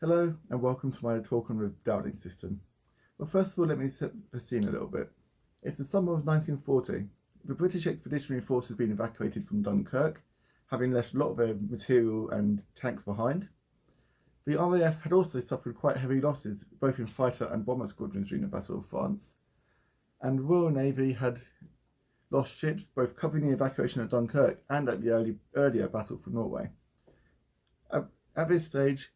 Hello and welcome to my talk on the Dowding System. Well, first of all, let me set the scene a little bit. It's the summer of 1940. The British Expeditionary Force has been evacuated from Dunkirk, having left a lot of their material and tanks behind. The RAF had also suffered quite heavy losses, both in fighter and bomber squadrons during the Battle of France. And the Royal Navy had lost ships, both covering the evacuation of Dunkirk and at the earlier Battle for Norway. At this stage,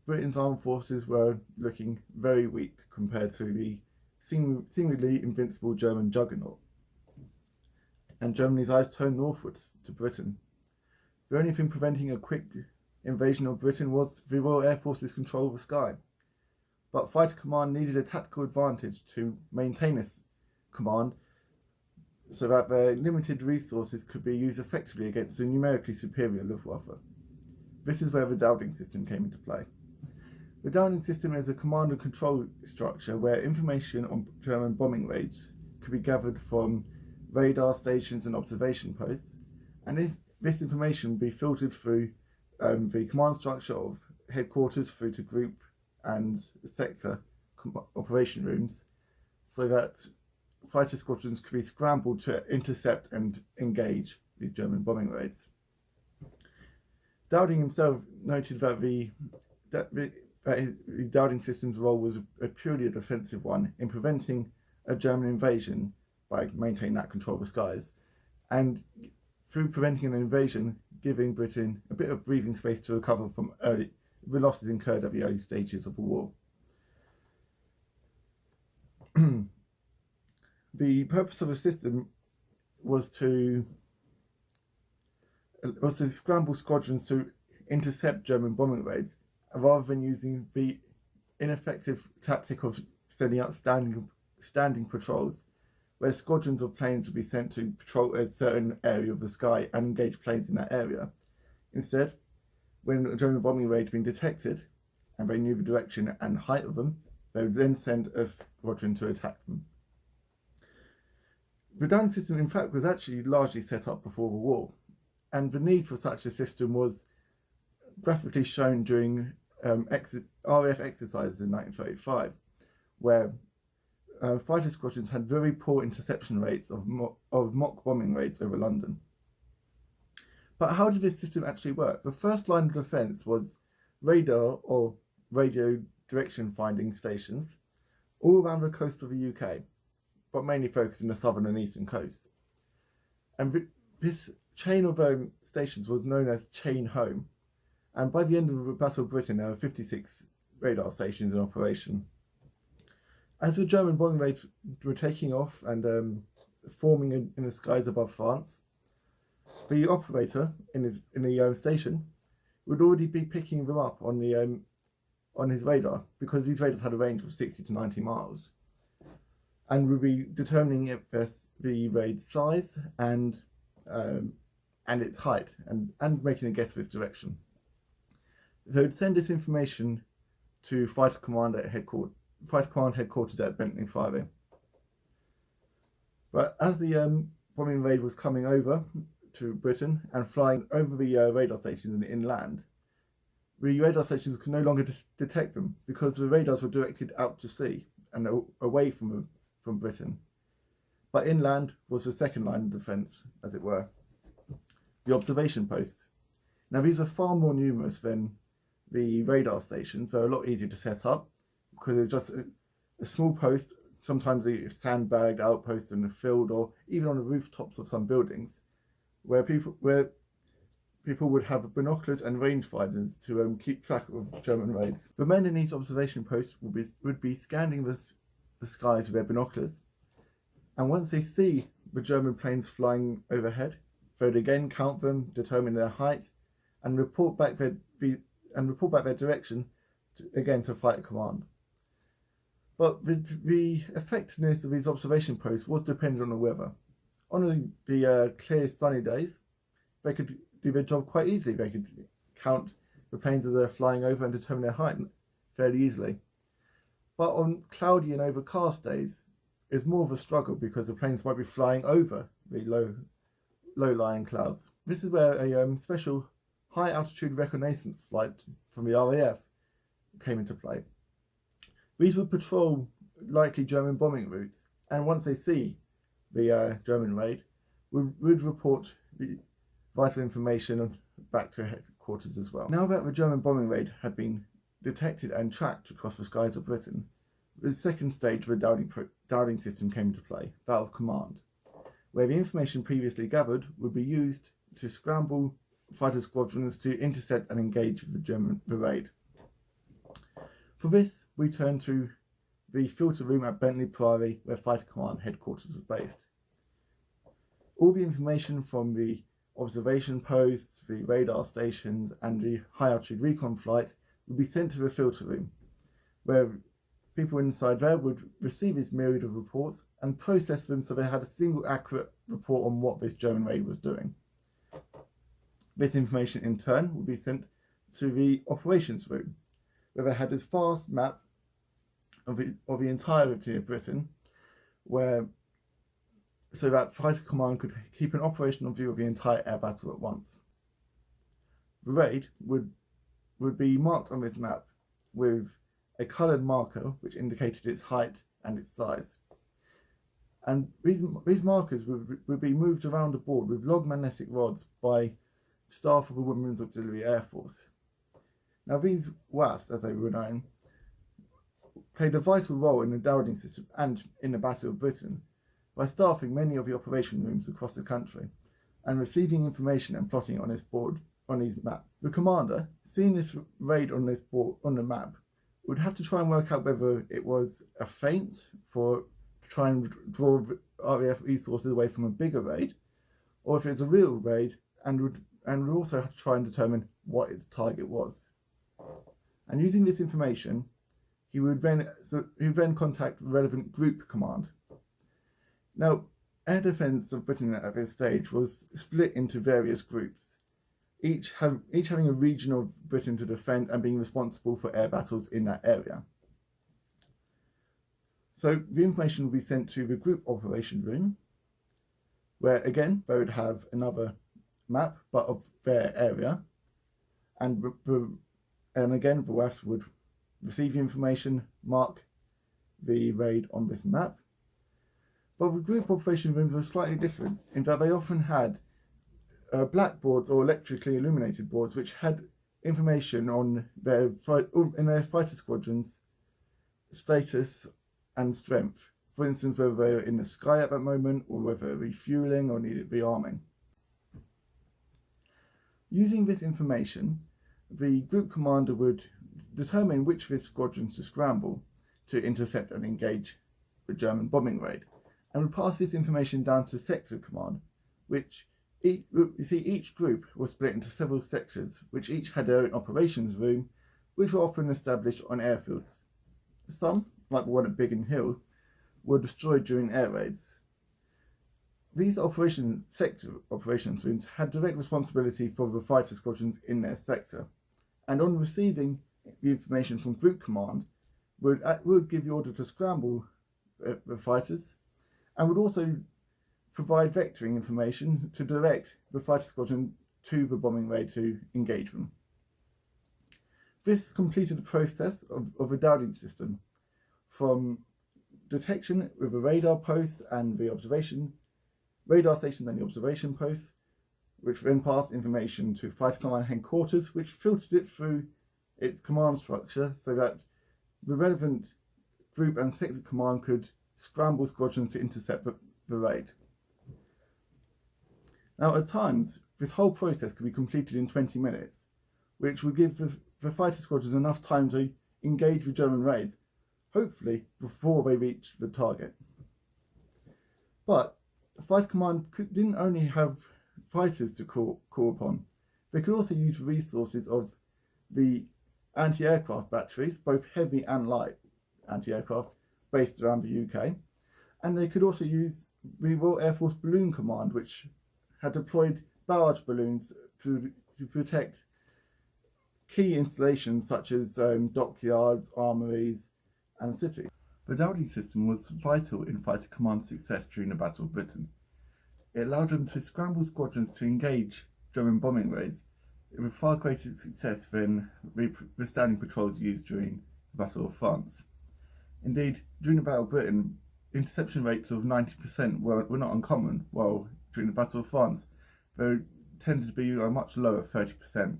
Britain's armed forces were looking very weak compared to the seemingly invincible German juggernaut. And Germany's eyes turned northwards to Britain. The only thing preventing a quick invasion of Britain was the Royal Air Force's control of the sky. But Fighter Command needed a tactical advantage to maintain this command so that their limited resources could be used effectively against the numerically superior Luftwaffe. This is where the Dowding System came into play. The Dowding System is a command and control structure where information on German bombing raids could be gathered from radar stations and observation posts, and if this information would be filtered through the command structure of headquarters through to group and sector operation rooms, so that fighter squadrons could be scrambled to intercept and engage these German bombing raids. Dowding himself noted that the Dowding System's role was a purely defensive one in preventing a German invasion by maintaining that control of the skies, and through preventing an invasion, giving Britain a bit of breathing space to recover from the losses incurred at the early stages of the war. The purpose of the system was to scramble squadrons to intercept German bombing raids, rather than using the ineffective tactic of sending out standing patrols, where squadrons of planes would be sent to patrol a certain area of the sky and engage planes in that area. Instead, when a German bombing raid had been detected, and they knew the direction and height of them, they would then send a squadron to attack them. The Dowding System, in fact, was actually largely set up before the war, and the need for such a system was graphically shown during RAF exercises in 1935, where fighter squadrons had very poor interception rates of mock bombing raids over London. But how did this system actually work? The first line of defence was radar or radio direction finding stations all around the coast of the UK, but mainly focused on the southern and eastern coasts. And this chain of stations was known as Chain Home. And by the end of the Battle of Britain, there were 56 radar stations in operation. As the German bombing raids were taking off and forming in the skies above France, the operator in the station would already be picking them up on his radar, because these radars had a range of 60 to 90 miles, and would be determining the raid size and its height, and making a guess of its direction. They would send this information to Fighter Command headquarters at Bentley Friday. But as the bombing raid was coming over to Britain and flying over the radar stations inland, the radar stations could no longer detect them, because the radars were directed out to sea and away from Britain. But inland was the second line of defence, as it were, the observation posts. Now, these are far more numerous than the radar stations. They're a lot easier to set up, because it's just a small post, sometimes a sandbagged outpost in the field, or even on the rooftops of some buildings, where people would have binoculars and rangefinders to keep track of German raids. The men in these observation posts would be scanning the skies with their binoculars, and once they see the German planes flying overhead, they would again count them, determine their height, and report back their direction to Fighter Command. But the effectiveness of these observation posts was dependent on the weather. On the clear sunny days, they could do their job quite easily. They could count the planes as they're flying over and determine their height fairly easily. But on cloudy and overcast days, it's more of a struggle, because the planes might be flying over the low-lying clouds. This is where a special high-altitude reconnaissance flight from the RAF came into play. These would patrol likely German bombing routes, and once they see the German raid, would report the vital information back to headquarters as well. Now that the German bombing raid had been detected and tracked across the skies of Britain, the second stage of the Dowding system came into play, that of command, where the information previously gathered would be used to scramble fighter squadrons to intercept and engage the raid. For this, we turn to the filter room at Bentley Priory, where Fighter Command headquarters was based. All the information from the observation posts, the radar stations, and the high altitude recon flight would be sent to the filter room, where people inside there would receive this myriad of reports and process them so they had a single accurate report on what this German raid was doing. This information in turn would be sent to the operations room, where they had this vast map of the entirety of Britain, so that Fighter Command could keep an operational view of the entire air battle at once. The raid would be marked on this map with a coloured marker which indicated its height and its size. And these markers would be moved around the board with log magnetic rods by staff of the Women's Auxiliary Air Force. Now these WAFs, as they were known, played a vital role in the Dowding system and in the Battle of Britain by staffing many of the operation rooms across the country and receiving information and plotting on these map. The commander, seeing this raid on this board on the map, would have to try and work out whether it was a feint to try and draw RAF resources away from a bigger raid, or if it's a real raid, and would also have to try and determine what its target was. And using this information, he would then contact the relevant group command. Now, air defence of Britain at this stage was split into various groups, each having a region of Britain to defend and being responsible for air battles in that area. So the information would be sent to the group operation room, where again they would have another map but of their area, and again the WAFs would receive the information, mark the raid on this map. But the group operation rooms were slightly different in that they often had blackboards or electrically illuminated boards which had information on their fighter squadrons' status and strength. For instance, whether they were in the sky at that moment, or whether they were refueling or needed rearming. Using this information, the group commander would determine which of his squadrons to scramble to intercept and engage the German bombing raid, and would pass this information down to sector command, which each group was split into several sectors, which each had their own operations room, which were often established on airfields. Some, like the one at Biggin Hill, were destroyed during air raids. These sector operations rooms had direct responsibility for the fighter squadrons in their sector, and on receiving the information from group command, would give the order to scramble the fighters, and would also provide vectoring information to direct the fighter squadron to the bombing raid to engage them. This completed the process of the Dowding system, from detection with the radar posts and the radar station and the observation posts, which then passed information to Fighter Command headquarters, which filtered it through its command structure so that the relevant group and sector command could scramble squadrons to intercept the raid. Now, at times, this whole process could be completed in 20 minutes, which would give the fighter squadrons enough time to engage the German raids, hopefully before they reach the target. But Fighter Command didn't only have fighters to call upon, they could also use resources of the anti-aircraft batteries, both heavy and light anti-aircraft, based around the UK, and they could also use the Royal Air Force Balloon Command, which had deployed barrage balloons to protect key installations such as dockyards, armories, and cities. The Dowding system was vital in Fighter Command's success during the Battle of Britain. It allowed them to scramble squadrons to engage German bombing raids with far greater success than withstanding patrols used during the Battle of France. Indeed, during the Battle of Britain, interception rates of 90% were not uncommon, while during the Battle of France, they tended to be a much lower 30%.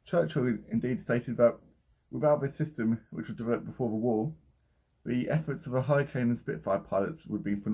Churchill indeed stated that without this system, which was developed before the war, the efforts of the Hurricane and Spitfire pilots would be phenomenal.